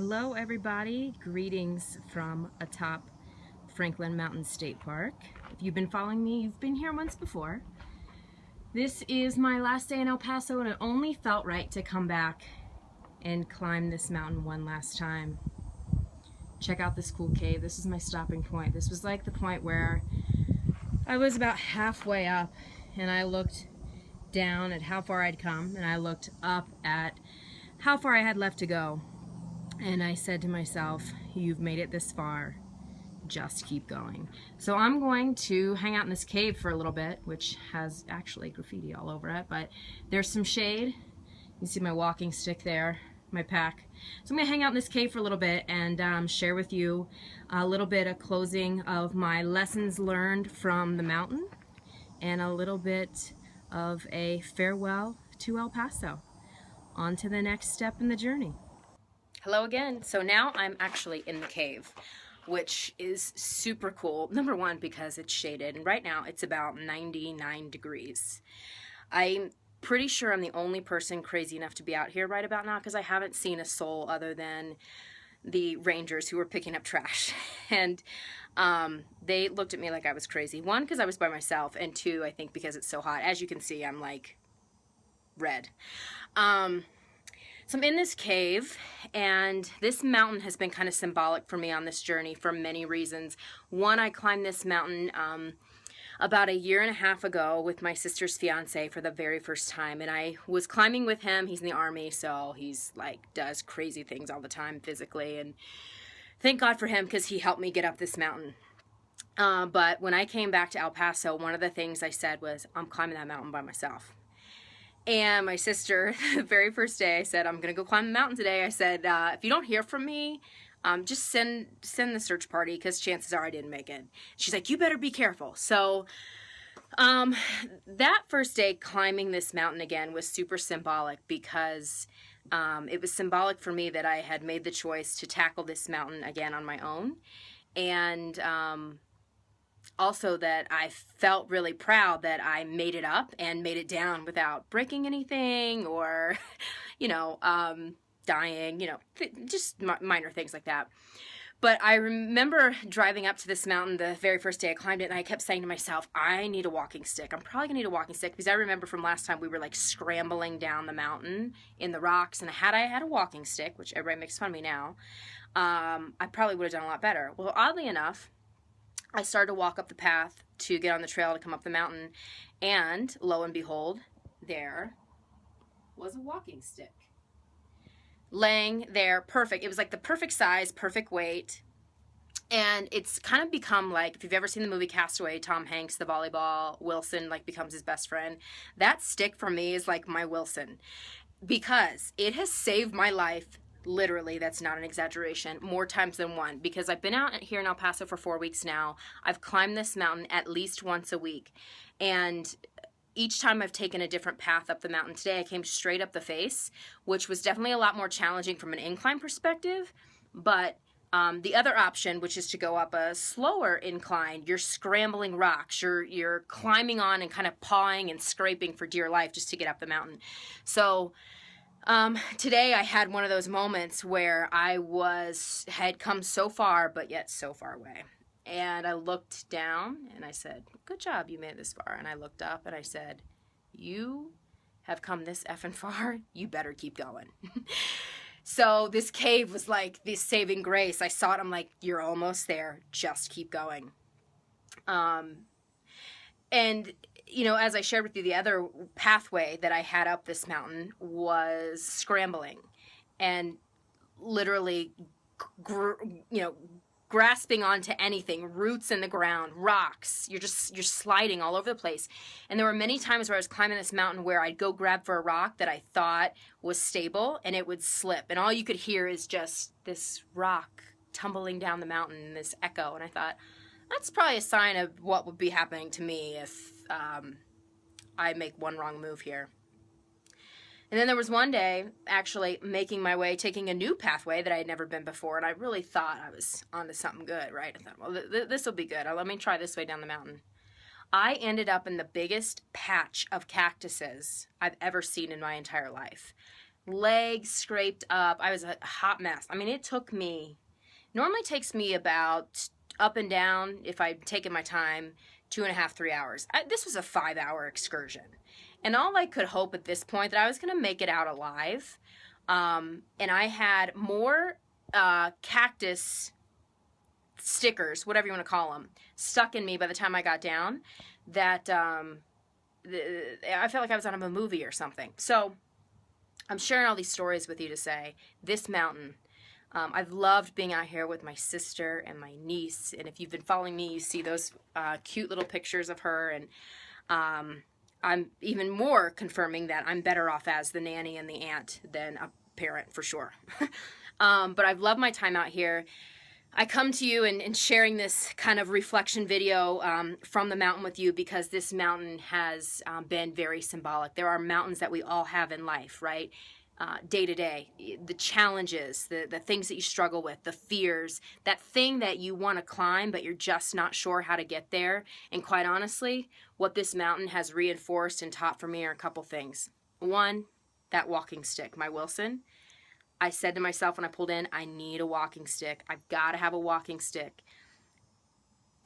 Hello everybody, greetings from atop Franklin Mountain State Park. If you've been following me, you've been here once before. This is my last day in El Paso and it only felt right to come back and climb this mountain one last time. Check out this cool cave. This is my stopping point. This was like the point where I was about halfway up and I looked down at how far I'd come and I looked up at how far I had left to go. And I said to myself, you've made it this far, just keep going. So I'm going to hang out in this cave for a little bit, which has actually graffiti all over it, but there's some shade. You can see my walking stick there, my pack. So I'm gonna hang out in this cave for a little bit and share with you a little bit of closing of my lessons learned from the mountain and a little bit of a farewell to El Paso. On to the next step in the journey. Hello again. So now I'm actually in the cave, which is super cool. Number one, because it's shaded, and right now it's about 99 degrees. I'm pretty sure I'm the only person crazy enough to be out here right about now because I haven't seen a soul other than the rangers who were picking up trash. And they looked at me like I was crazy. One, because I was by myself, and two, I think because it's so hot. As you can see, I'm like red. So I'm in this cave, and this mountain has been kind of symbolic for me on this journey for many reasons. One, I climbed this mountain about a year and a half ago with my sister's fiance for the very first time, and I was climbing with him. He's in the Army, so he's like does crazy things all the time physically, and thank God for him because he helped me get up this mountain. But when I came back to El Paso, one of the things I said was, I'm climbing that mountain by myself. And my sister, the very first day, I said, I'm going to go climb the mountain today. I said, if you don't hear from me, just send the search party because chances are I didn't make it. She's like, you better be careful. So that first day climbing this mountain again was super symbolic because it was symbolic for me that I had made the choice to tackle this mountain again on my own. And also that I felt really proud that I made it up and made it down without breaking anything or, dying, just minor things like that. But I remember driving up to this mountain the very first day I climbed it, and I kept saying to myself, I need a walking stick. I'm probably gonna need a walking stick because I remember from last time we were like scrambling down the mountain in the rocks, and had I had a walking stick, which everybody makes fun of me now, I probably would have done a lot better. Well, oddly enough, I started to walk up the path to get on the trail to come up the mountain, and lo and behold, there was a walking stick. Laying there, perfect. It was like the perfect size, perfect weight, and it's kind of become like, if you've ever seen the movie Castaway, Tom Hanks, the volleyball, Wilson, like becomes his best friend. That stick for me is like my Wilson, because it has saved my life. Literally, that's not an exaggeration, more times than one, because I've been out here in El Paso for 4 weeks now. I've climbed this mountain at least once a week, and each time I've taken a different path up the mountain. Today I came straight up the face, which was definitely a lot more challenging from an incline perspective, but the other option, which is to go up a slower incline, you're scrambling rocks, you're climbing on and kind of pawing and scraping for dear life just to get up the mountain. So today I had one of those moments where I had come so far, but yet so far away. And I looked down and I said, good job, you made it this far. And I looked up and I said, you have come this effing far, you better keep going. So this cave was like this saving grace. I saw it, I'm like, you're almost there, just keep going. And as I shared with you, the other pathway that I had up this mountain was scrambling and literally, grasping onto anything, roots in the ground, rocks. You're sliding all over the place. And there were many times where I was climbing this mountain where I'd go grab for a rock that I thought was stable and it would slip. And all you could hear is just this rock tumbling down the mountain and this echo. And I thought, that's probably a sign of what would be happening to me if I make one wrong move here. And then there was one day, actually making my way, taking a new pathway that I had never been before, and I really thought I was onto something good, right? I thought, well, this will be good. Let me try this way down the mountain. I ended up in the biggest patch of cactuses I've ever seen in my entire life. legs scraped up. I was a hot mess. I mean, it took me, normally takes me about up and down, if I'd taken my time, 2.5, 3 hours. This was a 5-hour excursion. And all I could hope at this point that I was going to make it out alive. And I had more cactus stickers, whatever you want to call them, stuck in me by the time I got down that I felt like I was out of a movie or something. So I'm sharing all these stories with you to say this mountain, I've loved being out here with my sister and my niece, and if you've been following me, you see those cute little pictures of her, and I'm even more confirming that I'm better off as the nanny and the aunt than a parent, for sure. But I've loved my time out here. I come to you and sharing this kind of reflection video from the mountain with you because this mountain has been very symbolic. There are mountains that we all have in life, right? Day to day, the challenges, the things that you struggle with, the fears, that thing that you want to climb but you're just not sure how to get there. And quite honestly, what this mountain has reinforced and taught for me are a couple things. One, that walking stick, my Wilson. I said to myself when I pulled in, I need a walking stick. I've got to have a walking stick.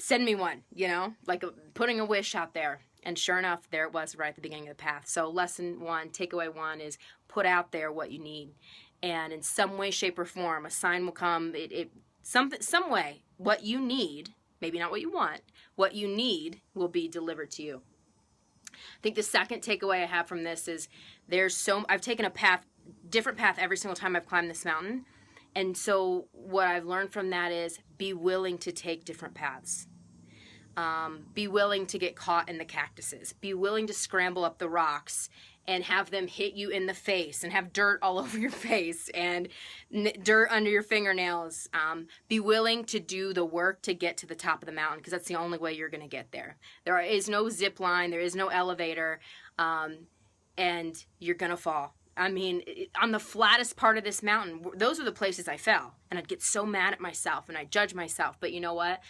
Send me one, you know, like putting a wish out there. And sure enough, there it was right at the beginning of the path. So lesson one, takeaway one is put out there what you need. And in some way, shape, or form, a sign will come. Some way, what you need, maybe not what you want, what you need will be delivered to you. I think the second takeaway I have from this is I've taken a different path every single time I've climbed this mountain. And so what I've learned from that is be willing to take different paths. Be willing to get caught in the cactuses. Be willing to scramble up the rocks and have them hit you in the face and have dirt all over your face and dirt under your fingernails. Be willing to do the work to get to the top of the mountain because that's the only way you're going to get there. There is no zip line. There is no elevator. And you're going to fall. I mean, on the flattest part of this mountain, those are the places I fell. And I'd get so mad at myself and I'd judge myself. But you know what?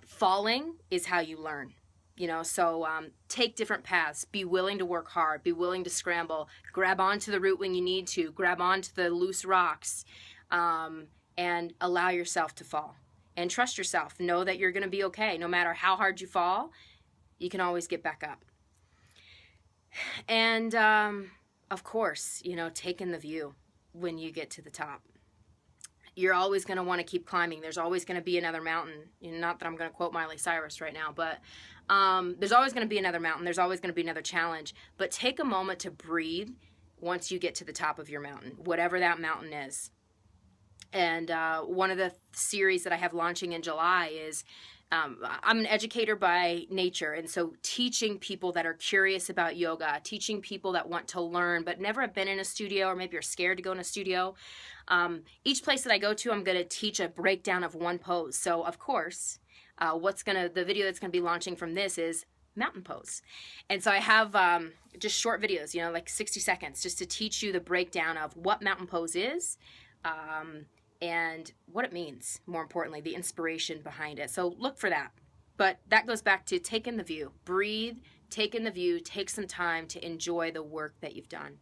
Falling is how you learn, you know, so take different paths, be willing to work hard, be willing to scramble, grab onto the root when you need to, grab onto the loose rocks, and allow yourself to fall. And trust yourself. Know that you're going to be okay. No matter how hard you fall, you can always get back up. And, of course, you know, take in the view when you get to the top. You're always going to want to keep climbing. There's always going to be another mountain. You know, not that I'm going to quote Miley Cyrus right now, but there's always going to be another mountain. There's always going to be another challenge. But take a moment to breathe once you get to the top of your mountain, whatever that mountain is. And one of the series that I have launching in July is I'm an educator by nature, and so teaching people that are curious about yoga, teaching people that want to learn but never have been in a studio or maybe are scared to go in a studio. Each place that I go to, I'm going to teach a breakdown of one pose. So, of course, the video that's going to be launching from this is mountain pose. And so I have just short videos, you know, like 60 seconds, just to teach you the breakdown of what mountain pose is, and what it means, more importantly, the inspiration behind it. So look for that. But that goes back to take in the view. Breathe, take in the view, take some time to enjoy the work that you've done.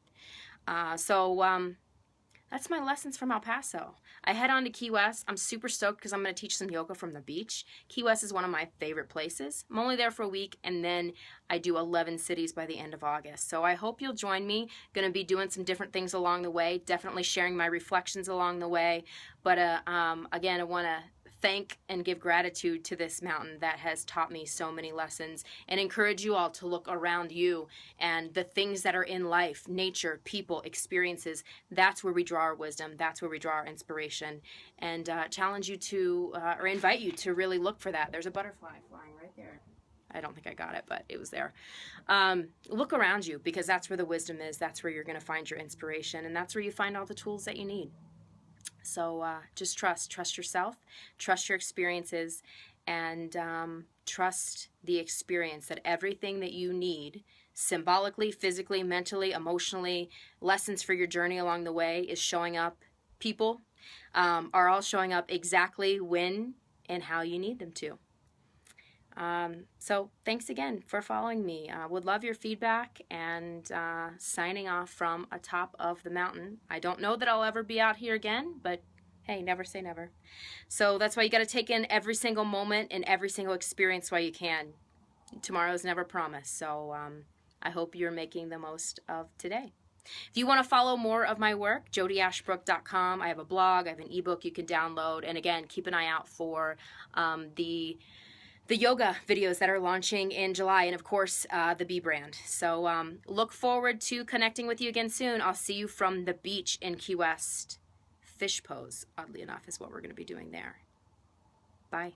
That's my lessons from El Paso. I head on to Key West. I'm super stoked because I'm going to teach some yoga from the beach. Key West is one of my favorite places. I'm only there for a week, and then I do 11 cities by the end of August. So I hope you'll join me. Going to be doing some different things along the way, definitely sharing my reflections along the way. But again, I want to thank and give gratitude to this mountain that has taught me so many lessons, and encourage you all to look around you and the things that are in life, nature, people, experiences. That's where we draw our wisdom. That's where we draw our inspiration, and challenge you to, or invite you to really look for that. There's a butterfly flying right there. I don't think I got it, but it was there. Look around you, because that's where the wisdom is. That's where you're going to find your inspiration, and that's where you find all the tools that you need. So just trust yourself, trust your experiences, and trust the experience that everything that you need, symbolically, physically, mentally, emotionally, lessons for your journey along the way is showing up. People are all showing up exactly when and how you need them to. So thanks again for following me. Would love your feedback, and signing off from atop of the mountain. I don't know that I'll ever be out here again, but hey, never say never. So that's why you got to take in every single moment and every single experience while you can. Tomorrow's never promised, so I hope you're making the most of today. If you want to follow more of my work, jodyashbrook.com. I have a blog, I have an ebook you can download, and again, keep an eye out for the yoga videos that are launching in July, and of course, the Bee brand. So look forward to connecting with you again soon. I'll see you from the beach in Key West. Fish pose, oddly enough, is what we're going to be doing there. Bye.